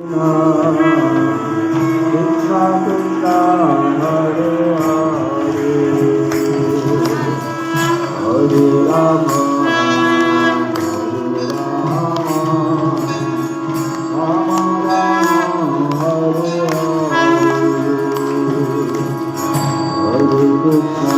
Krishna Krishna Hare Hare Hare Rama Rama Rama Hare Hare Hare Krishna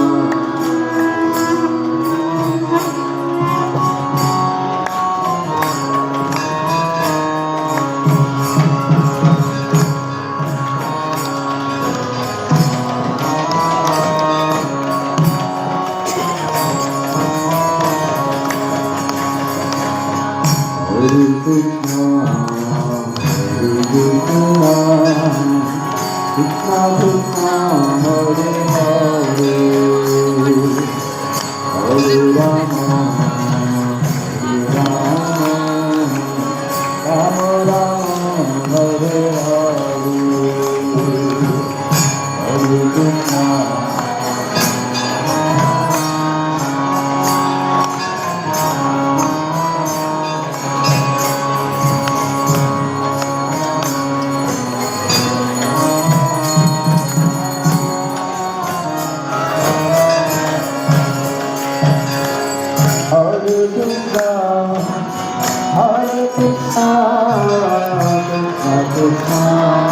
Hare Krishna, Hare Krishna, Krishna Krishna, Hare Hare, Hare Rama, Hare Rama, Rama Rama, Hare Hare, Hare Krishna. Hare Krishna, Hare Krishna, Krishna Krishna.